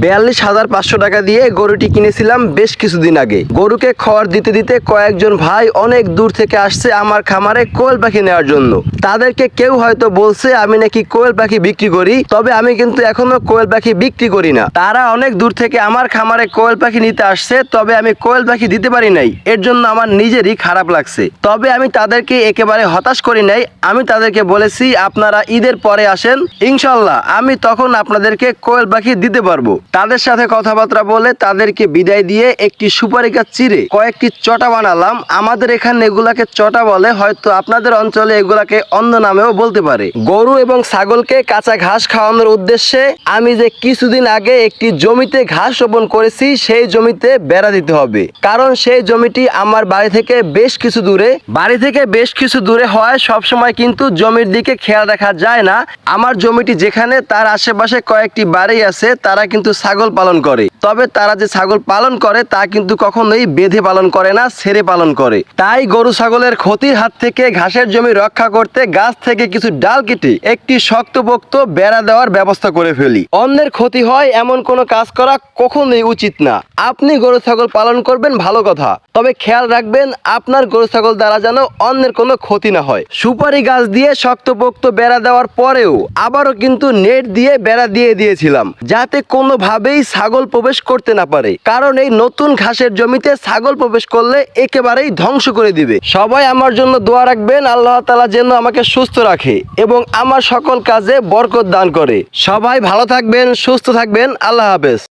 42,500 টাকা দিয়ে গরুটি কিনেছিলাম বেশ কিছুদিন আগে। গরুকে খড় দিতে দিতে কয়েকজন ভাই অনেক দূর থেকে আসছে আমার খামারে কোয়েল পাখি নেওয়ার জন্য। তাদেরকে কেউ হয়তো বলছে আমি নাকি কোয়েল পাখি বিক্রি করি, তবে আমি কিন্তু এখনো কোয়েল পাখি বিক্রি করি না। তারা অনেক দূর থেকে আমার খামারে কোয়েল পাখি নিতে আসছে, তবে আমি কোয়েল পাখি দিতে পারি নাই। এর জন্য আমার নিজেরই খারাপ লাগছে। তবে আমি তাদেরকে একেবারে হতাশ করি নাই। আমি তাদেরকে বলেছি আপনারা ঈদের পরে আসেন, ইনশাল্লাহ আমি তখন আপনাদেরকে কোয়েল পাখি দিতে পারবো। তাদের সাথে কথাবার্তা বলে তাদেরকে বিদায় দিয়ে একটি সুপারি গাছ চিরে কয়েকটি চটা বানালাম। আমাদের এখানে এগুলাকে চটা বলে, হয়তো আপনাদের অঞ্চলে এগুলাকে অন্য নামেও বলতে পারে। গরু এবং ছাগলকে কাঁচা ঘাস খাওয়ানোর উদ্দেশ্যে আমি যে কিছুদিন আগে একটি জমিতে ঘাস রোপণ করেছি, সেই জমিতে বেড়া দিতে হবে। কারণ সেই জমিটি আমার বাড়ি থেকে বেশ কিছু দূরে হয় সবসময় কিন্তু জমির দিকে খেয়াল রাখা যায় না। আমার জমিটি যেখানে, তার আশেপাশে কয়েকটি বাড়ি আছে, তারা কিন্তু ছাগল পালন করে। তবে তারা যে ছাগল পালন করে তা কিন্তু কখনোই বেঁধে পালন করে না, ছেড়ে পালন করে। তাই গরু ছাগলের ক্ষতির হাত থেকে ঘাসের জমি রক্ষা করতে গাছ থেকে কিছু ডাল কেটে একটি শক্তপোক্ত বেড়া দেওয়ার ব্যবস্থা করে ফেলি। অন্যের ক্ষতি হয় এমন কোনো কাজ করা কখনোই উচিত না। আপনি গরু ছাগল পালন করবেন ভালো কথা, তবে খেয়াল রাখবেন আপনার গরু ছাগল দ্বারা যেন অন্যের কোনো ক্ষতি না হয়। সুপারি গাছ দিয়ে শক্তপোক্ত বেড়া দেওয়ার পরেও আবারও কিন্তু নেট দিয়ে বেড়া দিয়ে দিয়েছিলাম, যাতে কোনোভাবেই ছাগল প্রবেশ করতে না পারে। কারণ এই নতুন ঘাসের জমিতে ছাগল প্রবেশ করলে একেবারেই ধ্বংস করে দিবে। সবাই আমার জন্য দোয়া রাখবেন, আল্লাহ তাআলা যেন আমাকে সুস্থ রাখে এবং আমার সকল কাজে বরকত দান করে। সবাই ভালো থাকবেন, সুস্থ থাকবেন। আল্লাহ হাফেজ।